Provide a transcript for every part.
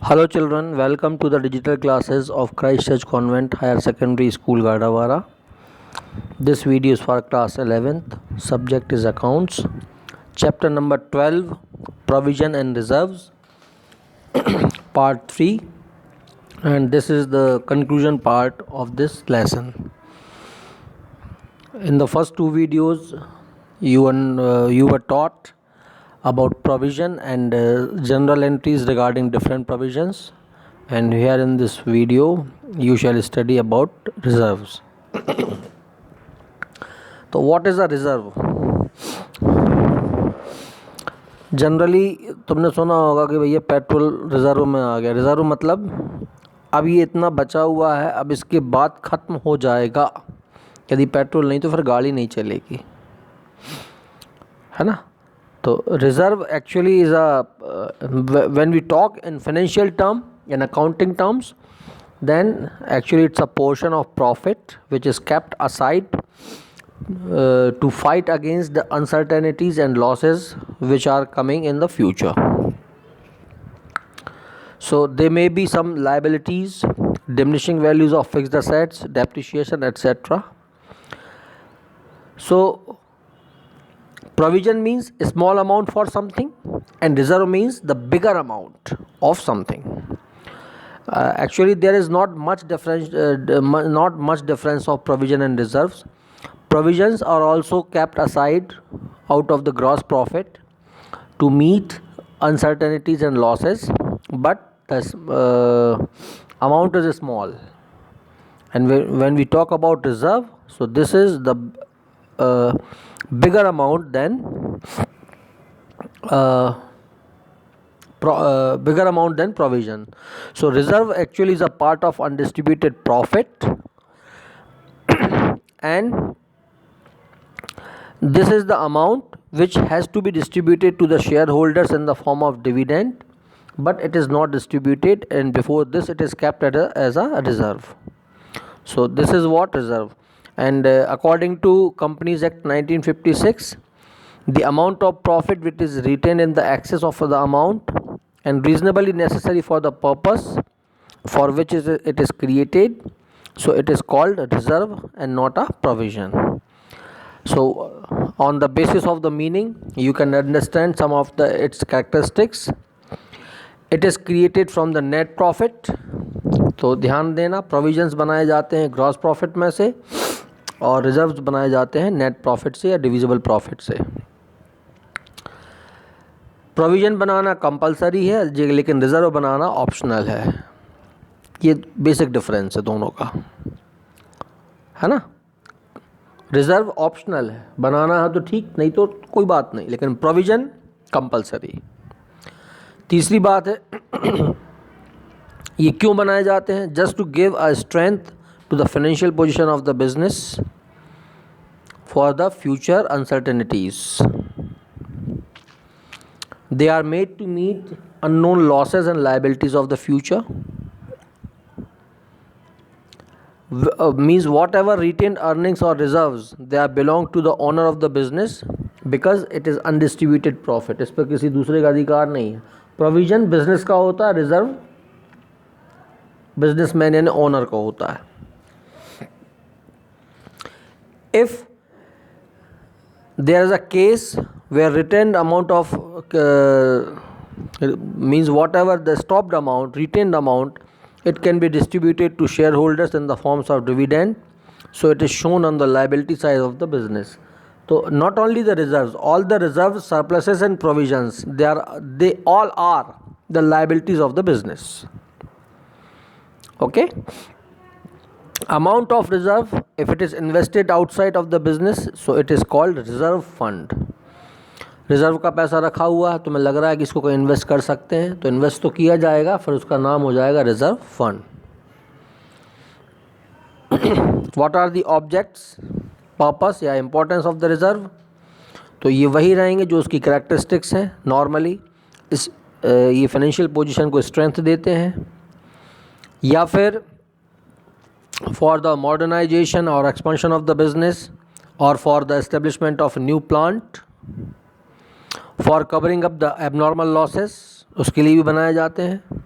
Hello children, welcome to the digital classes of Christ Church Convent Higher Secondary School Gardawara. This video is for class 11th. Subject is accounts. Chapter number 12, provision and reserves, part 3, and this is the conclusion part of this lesson. In the first two videos you were taught about provision and general entries regarding different provisions, and here in this video you shall study about reserves. So what is a reserve? Generally तुमने सुना होगा कि भैया petrol reserve में आ गया. Reserve मतलब अब ये इतना बचा हुआ है, अब इसके बाद ख़त्म हो जाएगा. यदि पेट्रोल नहीं तो फिर गाड़ी नहीं चलेगी, है ना. तो reserve actually is when we talk in financial term, in accounting terms, then actually it's a portion of profit which is kept aside to fight against the uncertainties and losses which are coming in the future. So there may be some liabilities, diminishing values of fixed assets, depreciation, etc. So provision means a small amount for something, and reserve means the bigger amount of something. Actually, there is not much difference of provision and reserves. Provisions are also kept aside out of the gross profit to meet uncertainties and losses, but the amount is small. And when we talk about reserve, so this is the bigger amount than provision. So reserve actually is a part of undistributed profit, and this is the amount which has to be distributed to the shareholders in the form of dividend, but it is not distributed, and before this it is kept as a reserve. So this is what reserve. And according to Companies Act 1956, the amount of profit which is retained in the excess of the amount and reasonably necessary for the purpose for which it is created, so it is called a reserve and not a provision. So on the basis of the meaning you can understand some of its characteristics. It is created from the net profit. तो ध्यान देना, provisions बनाए जाते हैं gross profit में से और reserves बनाए जाते हैं नेट प्रॉफिट से या डिविजिबल प्रॉफिट से. प्रोविज़न बनाना कंपलसरी है लेकिन रिज़र्व बनाना ऑप्शनल है. ये बेसिक डिफरेंस है दोनों का, है ना. रिज़र्व ऑप्शनल है, बनाना है तो ठीक, नहीं तो कोई बात नहीं, लेकिन प्रोविज़न कंपलसरी. तीसरी बात है ये क्यों बनाए जाते हैं? Just to give a strength to the financial position of the business for the future uncertainties. They are made to meet unknown losses and liabilities of the future. Means whatever retained earnings or reserves, they belong to the owner of the business because it is undistributed profit. इस पर किसी दूसरे का अधिकार नहीं है. Provision business का होता है, रिजर्व बिजनेसमैन यानी ओनर का होता है. If there is a case where retained amount of means whatever the stopped amount, retained amount, it can be distributed to shareholders in the forms of dividend, so it is shown on the liability side of the business. So not only the reserves, all the reserves, surpluses and provisions, they all are the liabilities of the business. Okay. Amount of reserve, if it is invested outside of the business, so it is called reserve fund. Reserve का पैसा रखा हुआ है, तुम्हें लग रहा है कि इसको कोई इन्वेस्ट कर सकते हैं, तो इन्वेस्ट तो किया जाएगा, फिर उसका नाम हो जाएगा reserve fund. What are the objects, purpose या इम्पोर्टेंस ऑफ द रिज़र्व? तो ये वही रहेंगे जो उसकी कैरेक्टरिस्टिक्स हैं. नॉर्मली ये फाइनेंशियल पोजीशन को स्ट्रेंथ देते हैं, या फिर for the modernization or expansion of the business, or for the establishment of a new plant, for covering up the abnormal losses, उसके लिए भी बनाए जाते हैं.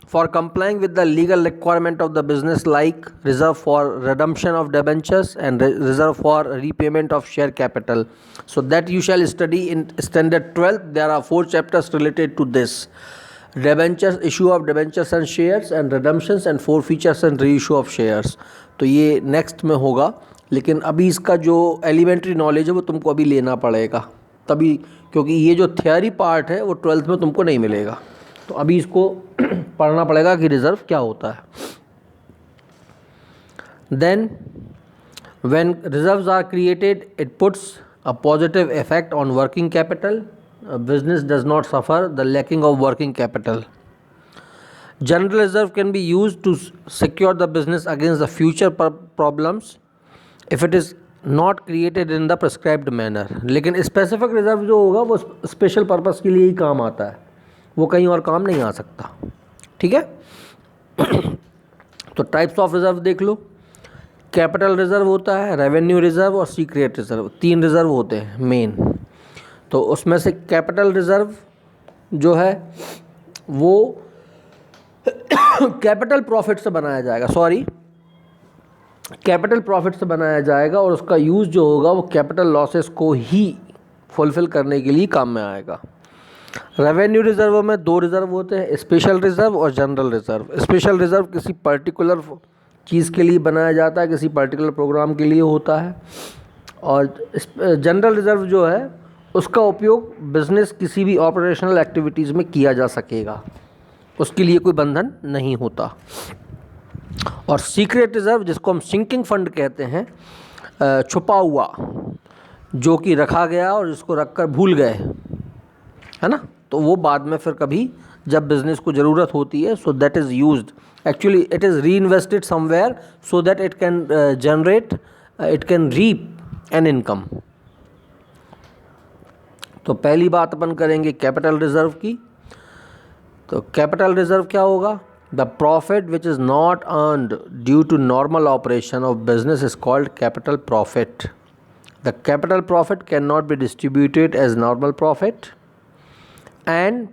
for complying with the legal requirement of the business, like reserve for redemption of debentures and reserve for repayment of share capital. So that you shall study in standard 12th. There are 4 chapters related to this: debentures, issue of debentures and shares, and redemptions and forfeitures and reissue of shares. तो ये next में होगा, लेकिन अभी इसका जो elementary knowledge है वो तुमको अभी लेना पड़ेगा तभी, क्योंकि ये जो थियोरी पार्ट है वो 12th में तुमको नहीं मिलेगा। तो अभी इसको पढ़ना पड़ेगा कि रिजर्व क्या होता है। Then when reserves are created it puts a positive effect on working capital. Business does not suffer the lacking of working capital. General reserve can be used to secure the business against the future problems if it is not created in the prescribed manner. लेकिन specific reserve जो होगा वो special purpose के लिए ही काम आता है, वो कहीं और काम नहीं आ सकता। ठीक है। तो टाइप्स ऑफ रिजर्व देख लो। कैपिटल रिजर्व होता है, रेवेन्यू रिजर्व और सीक्रेट रिजर्व, 3 रिजर्व होते हैं मेन। तो उसमें से कैपिटल रिजर्व जो है वो कैपिटल प्रॉफिट से बनाया जाएगा, कैपिटल प्रॉफिट से बनाया जाएगा और उसका यूज़ जो होगा वो कैपिटल लॉसेस को ही फुलफ़िल करने के लिए काम में आएगा। रेवेन्यू रिजर्व में 2 रिजर्व होते हैं, स्पेशल रिजर्व और जनरल रिजर्व। स्पेशल रिजर्व किसी पर्टिकुलर चीज़ के लिए बनाया जाता है, किसी पर्टिकुलर प्रोग्राम के लिए होता है, और जनरल रिजर्व जो है उसका उपयोग बिजनेस किसी भी ऑपरेशनल एक्टिविटीज़ में किया जा सकेगा, उसके लिए कोई बंधन नहीं होता। और सीक्रेट रिजर्व जिसको हम सिंकिंग फंड कहते हैं, छुपा हुआ, जो कि रखा गया और जिसको रखकर भूल गए, है ना, तो वो बाद में फिर कभी जब बिज़नेस को ज़रूरत होती है, so that is used, actually it is reinvested somewhere so that it can generate, it can reap an income. तो पहली बात अपन करेंगे कैपिटल रिजर्व की। तो कैपिटल रिजर्व क्या होगा? The profit which is not earned due to normal operation of business is called capital profit. The capital profit can not be distributed as normal profit and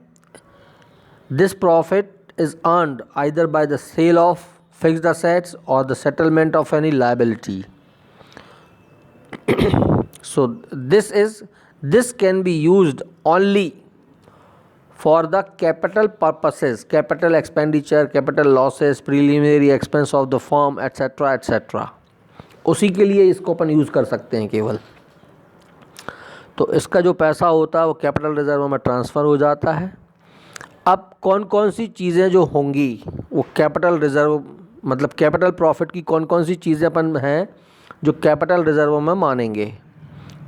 this profit is earned either by the sale of fixed assets और the settlement of any liability. So this can be used only for the capital purposes, capital expenditure, capital losses, preliminary expense of the firm, etc. etc. उसी के लिए इसको अपन use कर सकते हैं केवल। तो इसका जो पैसा होता है वो कैपिटल रिजर्व में ट्रांसफ़र हो जाता है। अब कौन कौन सी चीज़ें जो होंगी वो कैपिटल रिजर्व, मतलब कैपिटल प्रॉफिट की कौन कौन सी चीज़ें अपन हैं जो कैपिटल रिजर्व में मानेंगे।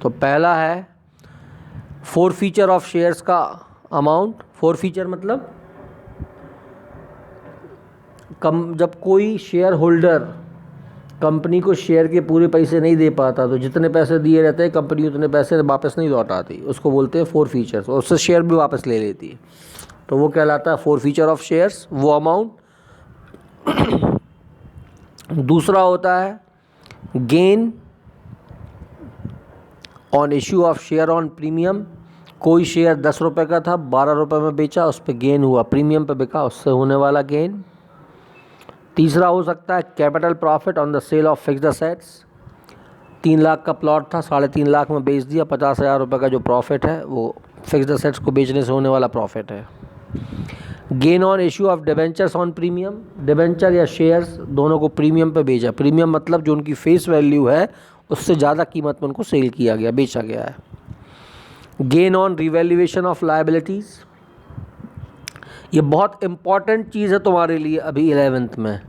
तो पहला है फोरफीचर ऑफ शेयर्स का अमाउंट। फोरफीचर मतलब जब कोई शेयर होल्डर कंपनी को शेयर के पूरे पैसे नहीं दे पाता, तो जितने पैसे दिए रहते हैं कंपनी उतने पैसे वापस नहीं लौटाती, उसको बोलते हैं फोरफीचर्स, और उससे शेयर भी वापस ले लेती है, तो वो कहलाता है फोरफीचर ऑफ शेयर्स, वो अमाउंट। दूसरा होता है gain on issue of share on premium. कोई शेयर 10 रुपये का था, 12 रुपये में बेचा, उस पर गेन हुआ, प्रीमियम पे बिका, उससे होने वाला गेन। तीसरा हो सकता है capital profit on the sale of fixed assets. 3 lakh का प्लॉट था, 3.5 लाख में बेच दिया, 50,000 रुपये का जो प्रॉफिट है वो फिक्स्ड असेट्स को बेचने से होने वाला प्रॉफिट है। Gain on issue of debentures on premium. Debenture या शेयर्स दोनों को प्रीमियम पे बेचा। प्रीमियम मतलब जो उनकी फेस वैल्यू है उससे ज़्यादा कीमत में उनको सेल किया गया, बेचा गया है। Gain on revaluation of liabilities, ये बहुत इम्पॉर्टेंट चीज़ है तुम्हारे लिए अभी 11th में,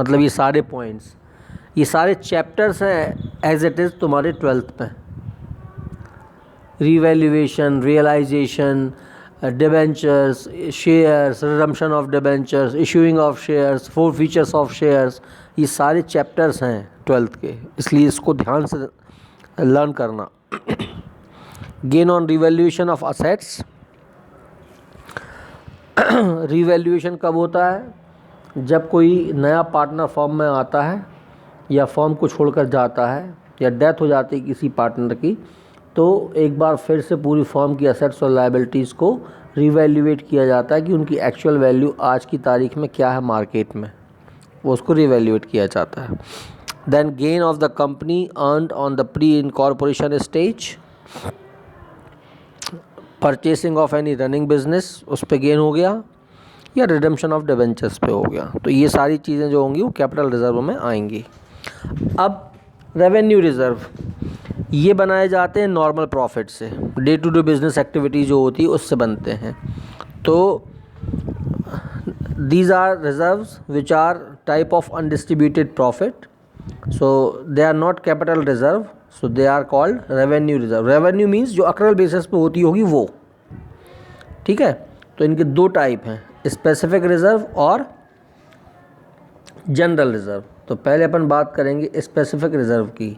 मतलब ये सारे पॉइंट्स, ये सारे चैप्टर्स हैं एज इट इज़ तुम्हारे 12th में। Revaluation, realisation, debentures, shares, redemption of debentures, issuing of shares, forfeitures of shares, ये सारे चैप्टर्स हैं 12th के, इसलिए इसको ध्यान से लर्न करना। Gain on revaluation of assets. Revaluation कब होता है? जब कोई नया पार्टनर फर्म में आता है या फर्म को छोड़कर जाता है या डेथ हो जाती है किसी पार्टनर की, तो एक बार फिर से पूरी फर्म की असेट्स और लायबिलिटीज़ को रिवैल्यूएट किया जाता है कि उनकी एक्चुअल वैल्यू आज की तारीख में क्या है मार्केट में, वो उसको रिवैल्यूएट किया जाता है। Then gain of the company earned on the pre incorporation stage, purchasing of any running business उस पे गेन हो गया, या रिडम्पशन ऑफ डिबेंचर्स पे हो गया। तो ये सारी चीज़ें जो होंगी वो कैपिटल रिजर्व में आएंगी। अब रेवेन्यू रिज़र्व ये बनाए जाते हैं नॉर्मल प्रॉफिट से, day to day business activity जो होती है उससे बनते हैं। तो these are reserves which are type of undistributed profit, so they are not capital reserve, so they are called revenue reserve. revenue means जो accrual basis पे होती होगी वो, ठीक है। तो इनके दो टाइप हैं, स्पेसिफिक रिजर्व और जनरल रिजर्व। तो पहले अपन बात करेंगे स्पेसिफिक रिजर्व की।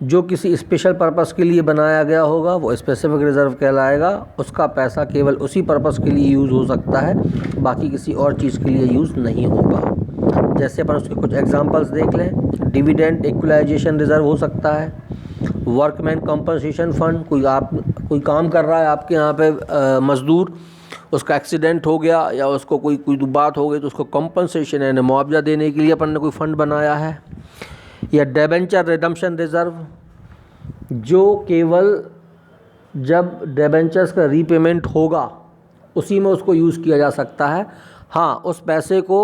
जो किसी स्पेशल पर्पस के लिए बनाया गया होगा वो स्पेसिफिक रिजर्व कहलाएगा। उसका पैसा केवल उसी पर्पस के लिए यूज़ हो सकता है, बाकी किसी और चीज़ के लिए यूज़ नहीं होगा। जैसे अपन उसके कुछ एग्जांपल्स देख लें। डिविडेंड इक्वलाइजेशन रिजर्व हो सकता है, वर्कमैन कंपनसेशन फंड, कोई काम कर रहा है आपके यहाँ पे मज़दूर, उसका एक्सीडेंट हो गया या उसको कोई बात हो गई तो उसको कंपनसेशन यानी मुआवजा देने के लिए अपन ने कोई फ़ंड बनाया है। या डिबेंचर रिडम्पशन रिज़र्व, जो केवल जब डिबेंचर्स का रीपेमेंट होगा उसी में उसको यूज़ किया जा सकता है। हाँ, उस पैसे को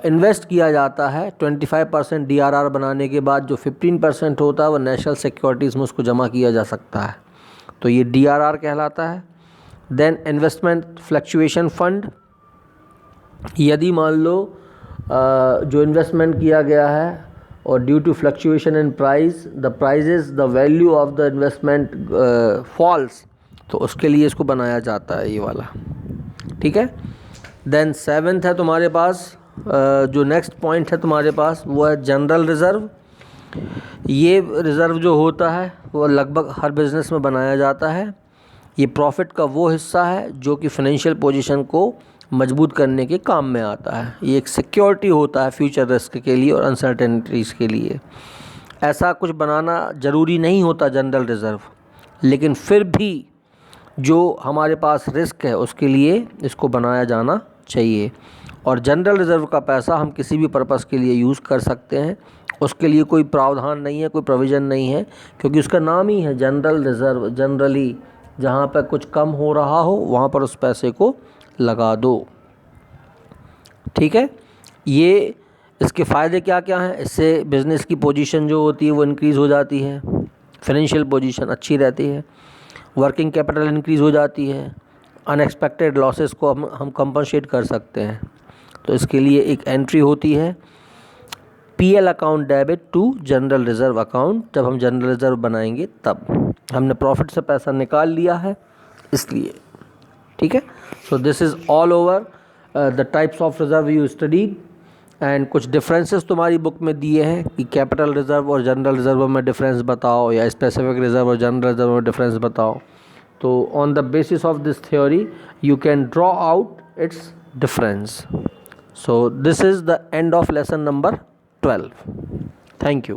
इन्वेस्ट किया जाता है 25% DRR बनाने के बाद, जो 15% होता है वो नेशनल सिक्योरिटीज़ में उसको जमा किया जा सकता है, तो ये DRR कहलाता है। देन इन्वेस्टमेंट फ्लक्चुएशन फंड, यदि मान लो जो इन्वेस्टमेंट किया गया है और due to fluctuation in price the prices the value of the investment falls, तो उसके लिए इसको बनाया जाता है ये वाला, ठीक है। देन सेवेंथ है तुम्हारे पास जो नेक्स्ट पॉइंट है तुम्हारे पास वो है जनरल रिज़र्व। ये रिज़र्व जो होता है वो लगभग हर बिज़नेस में बनाया जाता है। ये प्रॉफिट का वो हिस्सा है जो कि फाइनेंशियल पोजीशन को मजबूत करने के काम में आता है। ये एक सिक्योरिटी होता है फ्यूचर रिस्क के लिए और अनसर्टेनिटीज़ के लिए। ऐसा कुछ बनाना ज़रूरी नहीं होता जनरल रिज़र्व, लेकिन फिर भी जो हमारे पास रिस्क है उसके लिए इसको बनाया जाना चाहिए। और जनरल रिज़र्व का पैसा हम किसी भी पर्पस के लिए यूज़ कर सकते हैं, उसके लिए कोई प्रावधान नहीं है, कोई प्रोविज़न नहीं है, क्योंकि उसका नाम ही है जनरल रिज़र्व। जनरली जहाँ पर कुछ कम हो रहा हो वहाँ पर उस पैसे को लगा दो, ठीक है। ये इसके फ़ायदे क्या क्या हैं? इससे बिज़नेस की पोजीशन जो होती है वो इंक्रीज़ हो जाती है, फाइनेंशियल पोजीशन अच्छी रहती है, वर्किंग कैपिटल इंक्रीज़ हो जाती है, अनएक्सपेक्टेड लॉसेस को हम कंपनसेट कर सकते हैं। तो इसके लिए एक एंट्री होती है PL account debit to general reserve account. जब हम जनरल रिज़र्व बनाएंगे तब हमने प्रॉफिट से पैसा निकाल लिया है इसलिए, ठीक है। So this is all over the types of reserve you studied. And कुछ डिफरेंसेस तुम्हारी बुक में दिए हैं कि कैपिटल रिज़र्व और जनरल रिज़र्व में डिफरेंस बताओ, या स्पेसिफिक रिज़र्व और जनरल रिज़र्व में डिफरेंस बताओ। तो on the basis of this theory you can draw out it's difference. So this is the end of lesson number 12. Thank you.